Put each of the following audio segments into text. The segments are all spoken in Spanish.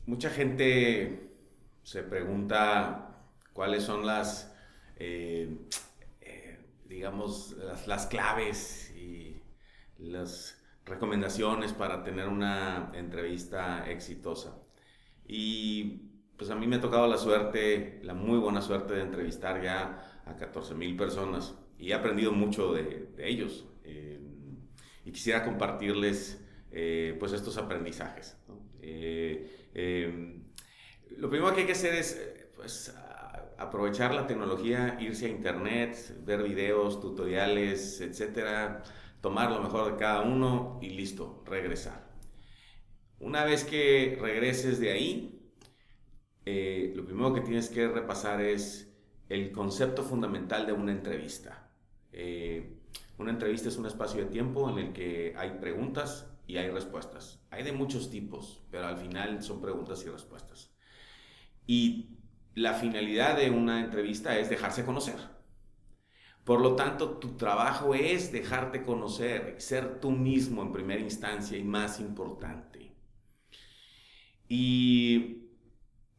Mucha gente se pregunta cuáles son eh, digamos, las claves y las recomendaciones para tener una entrevista exitosa. Y pues a mí me ha tocado la suerte, la muy buena suerte de entrevistar ya a 14,000 personas y he aprendido mucho de ellos. Y quisiera compartirles pues estos aprendizajes, ¿no? Lo primero que hay que hacer es pues, aprovechar la tecnología, irse a internet, ver videos, tutoriales, etcétera, tomar lo mejor de cada uno y listo, regresar. Una vez que regreses de ahí, lo primero que tienes que repasar es el concepto fundamental de una entrevista. Una entrevista es un espacio de tiempo en el que hay preguntas y hay respuestas. Hay de muchos tipos, pero al final son preguntas y respuestas. Y la finalidad de una entrevista es dejarse conocer. Por lo tanto, tu trabajo es dejarte conocer, ser tú mismo en primera instancia y más importante. Y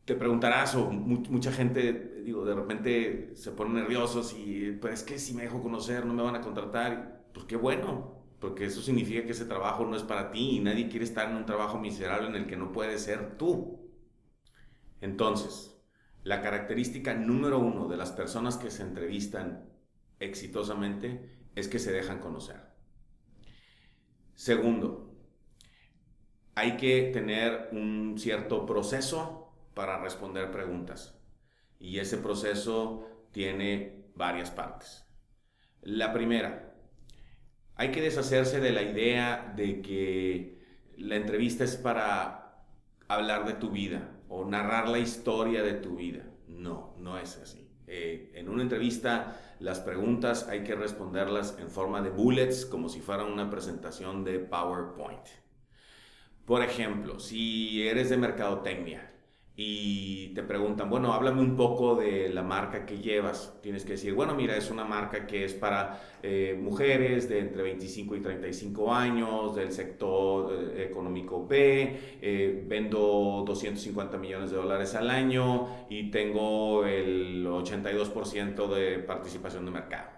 te preguntarás, o mucha gente, digo, de repente se ponen nerviosos y, pues es que si me dejo conocer no me van a contratar. Pues qué bueno, porque eso significa que ese trabajo no es para ti y nadie quiere estar en un trabajo miserable en el que no puedes ser tú. Entonces, la característica número uno de las personas que se entrevistan exitosamente es que se dejan conocer. Segundo, hay que tener un cierto proceso para responder preguntas y ese proceso tiene varias partes. La primera, hay que deshacerse de la idea de que la entrevista es para hablar de tu vida o narrar la historia de tu vida. No, no es así. En una entrevista, las preguntas hay que responderlas en forma de bullets, como si fueran una presentación de PowerPoint. Por ejemplo, si eres de mercadotecnia y te preguntan, bueno, háblame un poco de la marca que llevas. Tienes que decir, bueno, mira, es una marca que es para mujeres de entre 25 y 35 años, del sector económico B, vendo 250 millones de dólares al año y tengo el 82% de participación de mercado.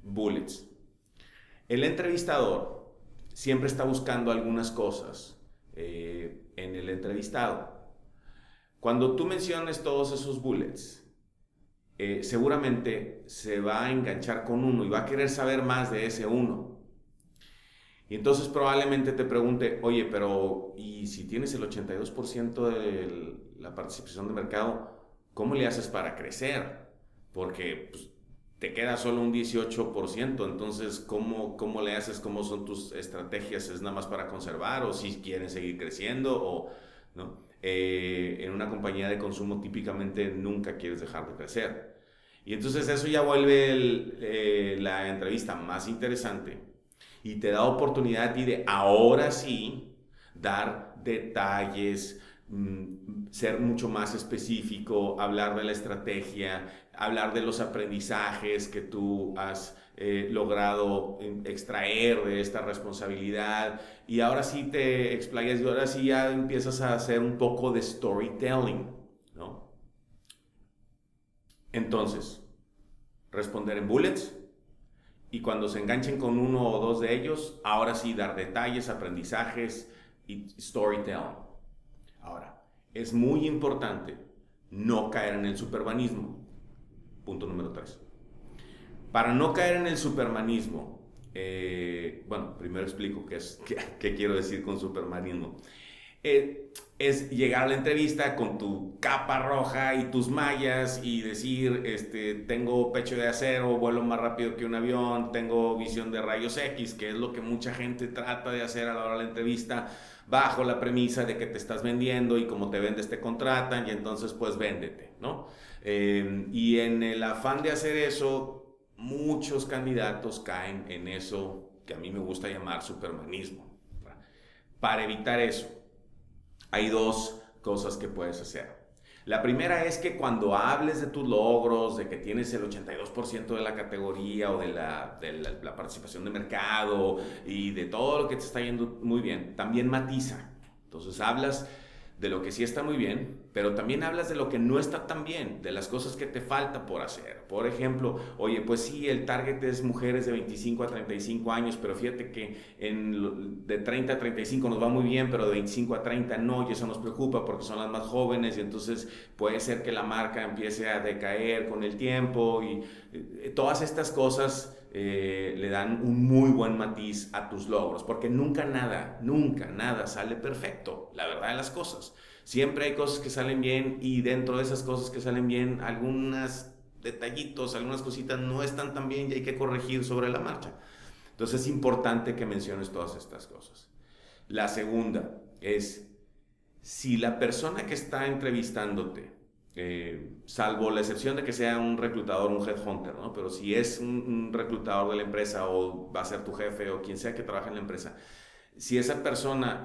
Bullets. El entrevistador siempre está buscando algunas cosas en el entrevistado. Cuando tú menciones todos esos bullets, seguramente se va a enganchar con uno y va a querer saber más de ese uno. Y entonces probablemente te pregunte, oye, pero ¿y si tienes el 82% de la participación de mercado, cómo le haces para crecer? Porque pues, te queda solo un 18%, entonces ¿cómo le haces? ¿Cómo son tus estrategias? ¿Es nada más para conservar o si quieren seguir creciendo? O, ¿no? En una compañía de consumo típicamente nunca quieres dejar de crecer. Y entonces eso ya vuelve la entrevista más interesante y te da oportunidad a ti de ahora sí dar detalles, ser mucho más específico, hablar de la estrategia, hablar de los aprendizajes que tú has logrado extraer de esta responsabilidad y ahora sí te explayas y ahora sí ya empiezas a hacer un poco de storytelling, ¿no? Entonces, responder en bullets y cuando se enganchen con uno o dos de ellos, ahora sí dar detalles, aprendizajes y storytelling. Ahora, es muy importante no caer en el supermanismo. Punto número 3. Para no caer en el supermanismo, bueno, primero explico qué quiero decir con supermanismo. Es llegar a la entrevista con tu capa roja y tus mallas y decir, tengo pecho de acero, vuelo más rápido que un avión, tengo visión de rayos X, que es lo que mucha gente trata de hacer a la hora de la entrevista, bajo la premisa de que te estás vendiendo y como te vendes te contratan y entonces pues véndete, ¿no? Y en el afán de hacer eso, muchos candidatos caen en eso que a mí me gusta llamar supermanismo. Para evitar eso, hay dos cosas que puedes hacer. La primera es que cuando hables de tus logros, de que tienes el 82% de la categoría o de la participación de mercado y de todo lo que te está yendo muy bien, también matiza. Entonces hablas de lo que sí está muy bien, pero también hablas de lo que no está tan bien, de las cosas que te falta por hacer. Por ejemplo, oye, pues sí, el target es mujeres de 25 a 35 años, pero fíjate que de 30 a 35 nos va muy bien, pero de 25 a 30 no, y eso nos preocupa porque son las más jóvenes, y entonces puede ser que la marca empiece a decaer con el tiempo, y todas estas cosas le dan un muy buen matiz a tus logros, porque nunca nada sale perfecto, la verdad de las cosas. Siempre hay cosas que salen bien, y dentro de esas cosas que salen bien, algunos detallitos, algunas cositas no están tan bien y hay que corregir sobre la marcha. Entonces es importante que menciones todas estas cosas. La segunda es, si la persona que está entrevistándote, salvo la excepción de que sea un reclutador, un headhunter, ¿no? Pero si es un reclutador de la empresa, o va a ser tu jefe o quien sea que trabaje en la empresa, si esa persona,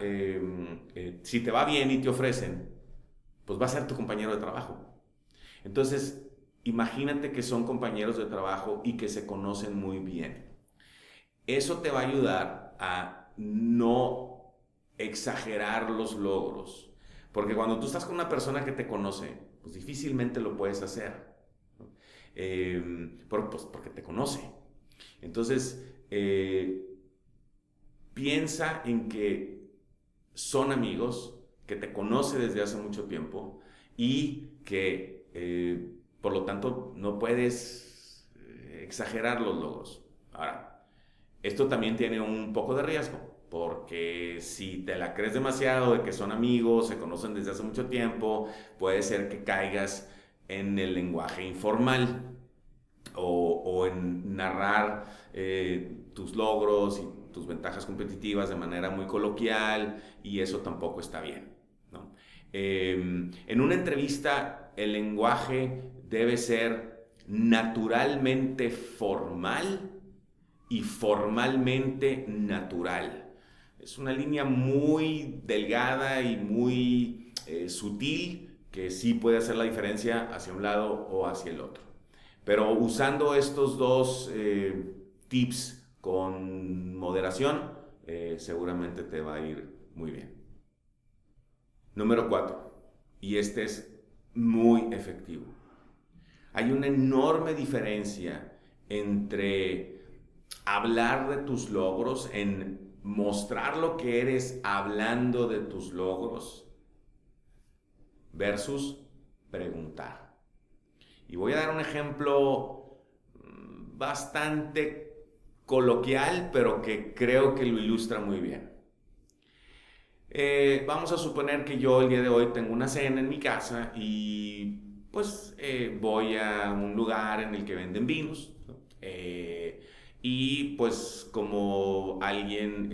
si te va bien y te ofrecen, pues va a ser tu compañero de trabajo. Entonces, imagínate que son compañeros de trabajo y que se conocen muy bien. Eso te va a ayudar a no exagerar los logros. Porque cuando tú estás con una persona que te conoce, pues difícilmente lo puedes hacer, ¿no? Pues porque te conoce. Entonces, piensa en que son amigos, que te conoce desde hace mucho tiempo, y que, por lo tanto, no puedes exagerar los logros. Ahora, esto también tiene un poco de riesgo, porque si te la crees demasiado de que son amigos, se conocen desde hace mucho tiempo, puede ser que caigas en el lenguaje informal, o en narrar tus logros y tus ventajas competitivas de manera muy coloquial, y eso tampoco está bien, ¿no? En una entrevista el lenguaje debe ser naturalmente formal y formalmente natural. Es una línea muy delgada y muy sutil, que sí puede hacer la diferencia hacia un lado o hacia el otro. Pero usando estos dos tips con moderación, seguramente te va a ir muy bien. Número 4, y este es muy efectivo. Hay una enorme diferencia entre hablar de tus logros, en mostrar lo que eres hablando de tus logros, versus preguntar. Y voy a dar un ejemplo bastante coloquial, pero que creo que lo ilustra muy bien. Vamos a suponer que yo el día de hoy tengo una cena en mi casa, y pues voy a un lugar en el que venden vinos, ¿no? Y pues como alguien,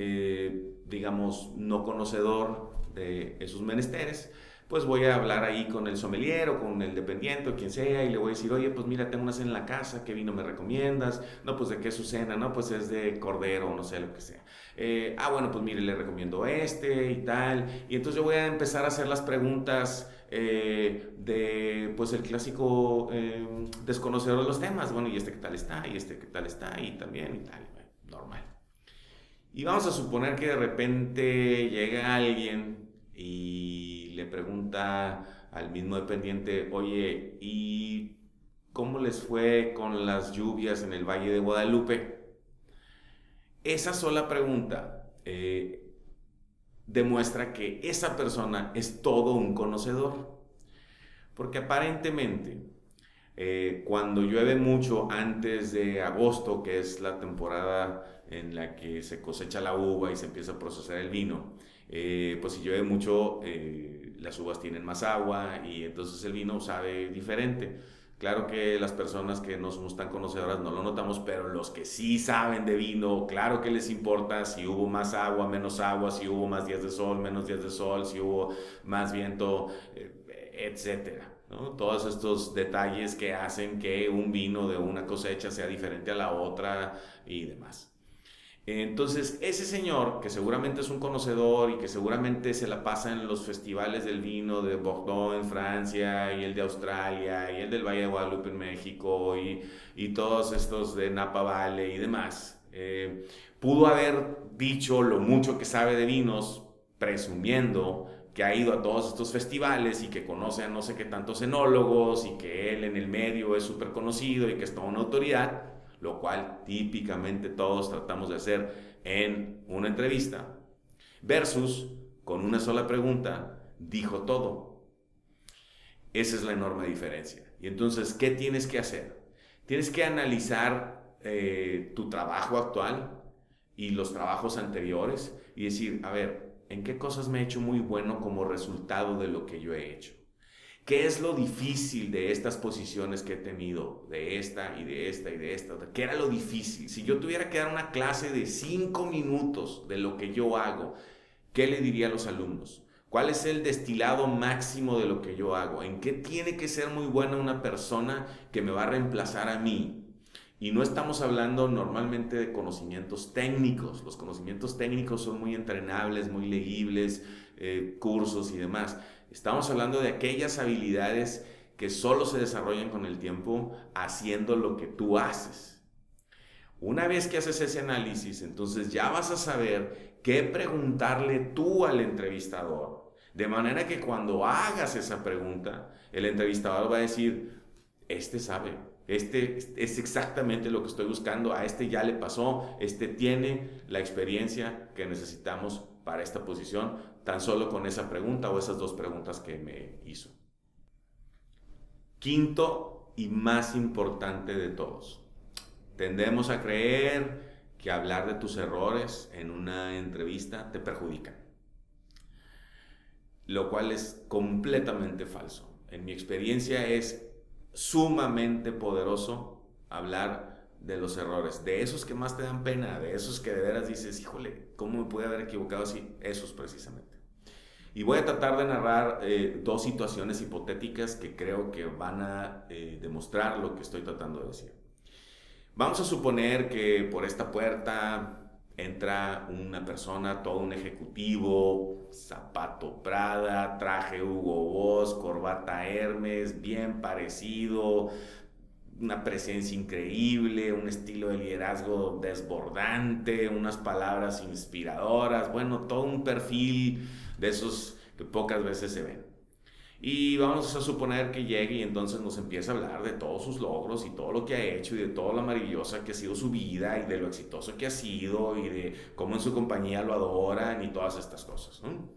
digamos, no conocedor de esos menesteres, pues voy a hablar ahí con el sommelier o con el dependiente o quien sea, y le voy a decir, oye, pues mira, tengo una cena en la casa, ¿qué vino me recomiendas? No, pues ¿de qué es su cena? No, pues es de cordero o no sé, lo que sea. Bueno, pues mire, le recomiendo este y tal. Y entonces yo voy a empezar a hacer las preguntas de, pues el clásico desconocedor de los temas. Bueno, ¿y este qué tal está? ¿Y este qué tal está? Y también y tal, normal. Y vamos a suponer que de repente llega alguien y le pregunta al mismo dependiente, oye, ¿y cómo les fue con las lluvias en el Valle de Guadalupe? Esa sola pregunta demuestra que esa persona es todo un conocedor. Porque aparentemente, cuando llueve mucho antes de agosto, que es la temporada en la que se cosecha la uva y se empieza a procesar el vino, pues si llueve mucho, las uvas tienen más agua y entonces el vino sabe diferente. Claro que las personas que no somos tan conocedoras no lo notamos, pero los que sí saben de vino, claro que les importa si hubo más agua, menos agua, si hubo más días de sol, menos días de sol, si hubo más viento, etcétera, ¿no? Todos estos detalles que hacen que un vino de una cosecha sea diferente a la otra y demás. Entonces, ese señor, que seguramente es un conocedor y que seguramente se la pasa en los festivales del vino de Bordeaux en Francia, y el de Australia, y el del Valle de Guadalupe en México, y todos estos de Napa Valley y demás, pudo haber dicho lo mucho que sabe de vinos, presumiendo que ha ido a todos estos festivales y que conoce a no sé qué tantos enólogos y que él en el medio es súper conocido y que es toda una autoridad, lo cual típicamente todos tratamos de hacer en una entrevista, versus con una sola pregunta dijo todo. Esa es la enorme diferencia. Y entonces, ¿qué tienes que hacer? Tienes que analizar tu trabajo actual y los trabajos anteriores y decir, a ver, ¿en qué cosas me he hecho muy bueno como resultado de lo que yo he hecho? ¿Qué es lo difícil de estas posiciones que he tenido? De esta y de esta y de esta. ¿Qué era lo difícil? Si yo tuviera que dar una clase de 5 minutos de lo que yo hago, ¿qué le diría a los alumnos? ¿Cuál es el destilado máximo de lo que yo hago? ¿En qué tiene que ser muy buena una persona que me va a reemplazar a mí? Y no estamos hablando normalmente de conocimientos técnicos. Los conocimientos técnicos son muy entrenables, muy legibles, cursos y demás. Estamos hablando de aquellas habilidades que solo se desarrollan con el tiempo haciendo lo que tú haces. Una vez que haces ese análisis, entonces ya vas a saber qué preguntarle tú al entrevistador. De manera que cuando hagas esa pregunta, el entrevistador va a decir, este sabe, este es exactamente lo que estoy buscando, a este ya le pasó, este tiene la experiencia que necesitamos para esta posición, tan solo con esa pregunta o esas dos preguntas que me hizo. Quinto y más importante de todos. Tendemos a creer que hablar de tus errores en una entrevista te perjudica, lo cual es completamente falso. En mi experiencia es sumamente poderoso hablar de los errores, de esos que más te dan pena, de esos que de veras dices, híjole, ¿cómo me pude haber equivocado así? Esos precisamente. Y voy a tratar de narrar dos situaciones hipotéticas que creo que van a demostrar lo que estoy tratando de decir. Vamos a suponer que por esta puerta entra una persona, todo un ejecutivo, zapato Prada, traje Hugo Boss, corbata Hermes, bien parecido, una presencia increíble, un estilo de liderazgo desbordante, unas palabras inspiradoras, bueno, todo un perfil de esos que pocas veces se ven. Y vamos a suponer que llegue y entonces nos empieza a hablar de todos sus logros y todo lo que ha hecho y de todo lo maravillosa que ha sido su vida y de lo exitoso que ha sido y de cómo en su compañía lo adoran y todas estas cosas, ¿no?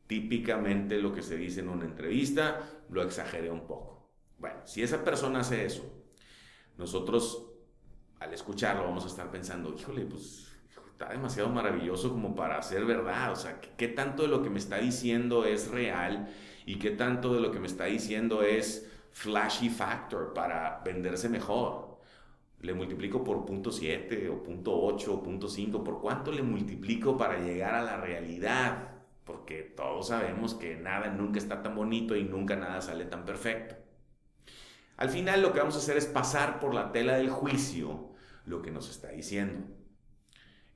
Típicamente lo que se dice en una entrevista lo exageré un poco. Bueno, si esa persona hace eso, nosotros al escucharlo vamos a estar pensando, híjole, pues está demasiado maravilloso como para ser verdad. O sea, ¿qué tanto de lo que me está diciendo es real? ¿Y qué tanto de lo que me está diciendo es flashy factor para venderse mejor? Le multiplico por 0.7 o 0.8 o 0.5. ¿Por cuánto le multiplico para llegar a la realidad? Porque todos sabemos que nada nunca está tan bonito y nunca nada sale tan perfecto. Al final lo que vamos a hacer es pasar por la tela del juicio lo que nos está diciendo.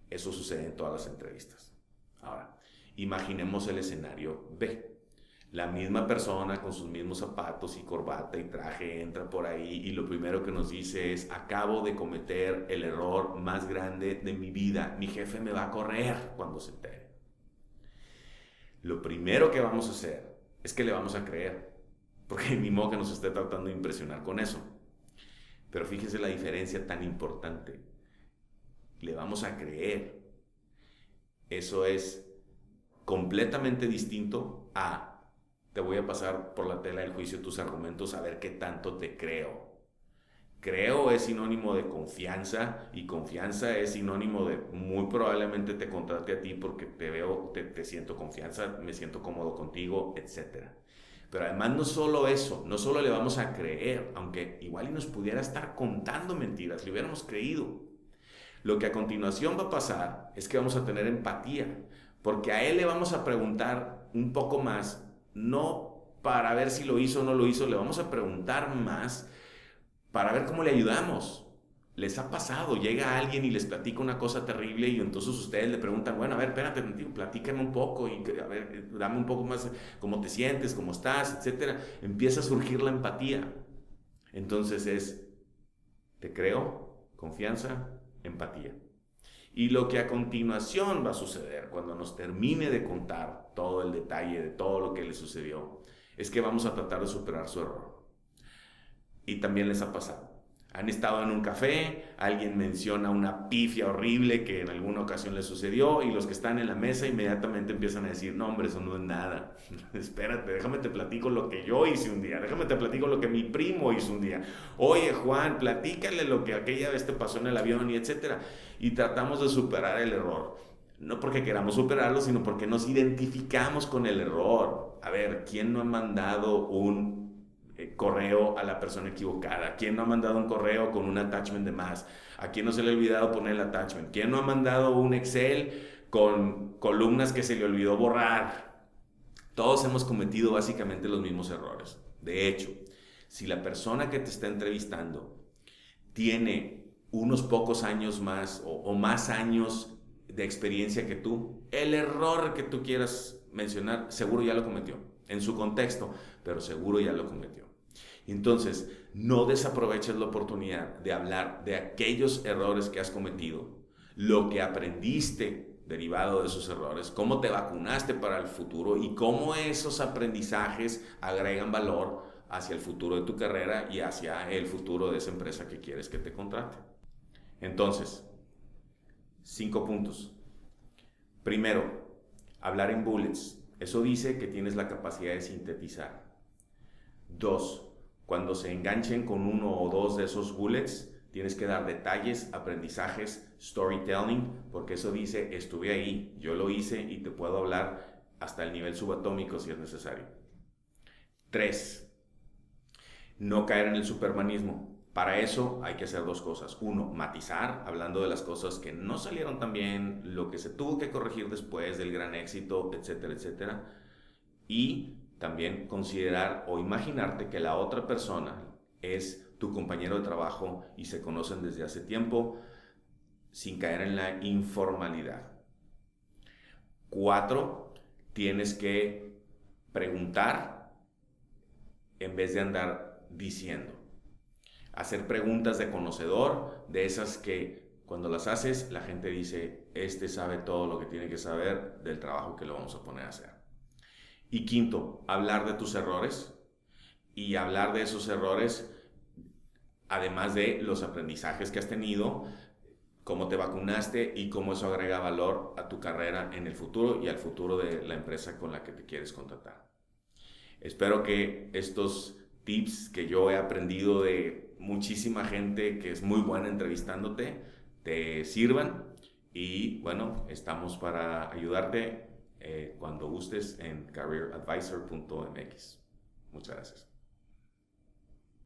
Eso sucede en todas las entrevistas. Ahora, imaginemos el escenario B. La misma persona con sus mismos zapatos y corbata y traje entra por ahí y lo primero que nos dice es: acabo de cometer el error más grande de mi vida. Mi jefe me va a correr cuando se entere. Lo primero que vamos a hacer es que le vamos a creer, porque ni modo que nos esté tratando de impresionar con eso. Pero fíjese la diferencia tan importante. Le vamos a creer. Eso es completamente distinto a: te voy a pasar por la tela del juicio tus argumentos a ver qué tanto te creo. Creo es sinónimo de confianza y confianza es sinónimo de muy probablemente te contrate a ti porque te veo, te siento confianza, me siento cómodo contigo, etc. Pero además no solo eso, no solo le vamos a creer, aunque igual y nos pudiera estar contando mentiras, le hubiéramos creído. Lo que a continuación va a pasar es que vamos a tener empatía, porque a él le vamos a preguntar un poco más, no para ver si lo hizo o no lo hizo, le vamos a preguntar más para ver cómo le ayudamos. Les ha pasado, llega alguien y les platica una cosa terrible y entonces ustedes le preguntan, bueno, a ver, espérate, platícame un poco y a ver, dame un poco más cómo te sientes, cómo estás, etcétera. Empieza a surgir la empatía. Entonces es, te creo, confianza, empatía. Y lo que a continuación va a suceder, cuando nos termine de contar todo el detalle de todo lo que le sucedió, es que vamos a tratar de superar su error. Y también les ha pasado. Han estado en un café, alguien menciona una pifia horrible que en alguna ocasión les sucedió y los que están en la mesa inmediatamente empiezan a decir, no hombre, eso no es nada. Espérate, déjame te platico lo que yo hice un día, déjame te platico lo que mi primo hizo un día. Oye Juan, platícale lo que aquella vez te pasó en el avión y etcétera. Y tratamos de superar el error. No porque queramos superarlo, sino porque nos identificamos con el error. A ver, ¿quién no ha mandado un correo a la persona equivocada? ¿Quién no ha mandado un correo con un attachment de más? ¿A quién no se le ha olvidado poner el attachment? ¿Quién no ha mandado un Excel con columnas que se le olvidó borrar? Todos hemos cometido básicamente los mismos errores. De hecho, si la persona que te está entrevistando tiene unos pocos años más o más años de experiencia que tú, el error que tú quieras mencionar seguro ya lo cometió en su contexto, pero seguro ya lo cometió. Entonces, no desaproveches la oportunidad de hablar de aquellos errores que has cometido, lo que aprendiste derivado de esos errores, cómo te vacunaste para el futuro y cómo esos aprendizajes agregan valor hacia el futuro de tu carrera y hacia el futuro de esa empresa que quieres que te contrate. Entonces, 5 puntos. Primero, hablar en bullets. Eso dice que tienes la capacidad de sintetizar. 2. Cuando se enganchen con uno o dos de esos bullets, tienes que dar detalles, aprendizajes, storytelling, porque eso dice, estuve ahí, yo lo hice y te puedo hablar hasta el nivel subatómico si es necesario. 3. No caer en el supermanismo. Para eso hay que hacer 2 cosas. 1, matizar, hablando de las cosas que no salieron tan bien, lo que se tuvo que corregir después del gran éxito, etcétera, etcétera. Y también considerar o imaginarte que la otra persona es tu compañero de trabajo y se conocen desde hace tiempo, sin caer en la informalidad. 4, tienes que preguntar en vez de andar diciendo. Hacer preguntas de conocedor, de esas que cuando las haces la gente dice, este sabe todo lo que tiene que saber del trabajo que lo vamos a poner a hacer. Y 5, hablar de tus errores y hablar de esos errores, además de los aprendizajes que has tenido, cómo te vacunaste y cómo eso agrega valor a tu carrera en el futuro y al futuro de la empresa con la que te quieres contratar. Espero que estos tips que yo he aprendido de muchísima gente que es muy buena entrevistándote te sirvan y bueno, estamos para ayudarte cuando gustes en careeradvisor.mx. Muchas gracias.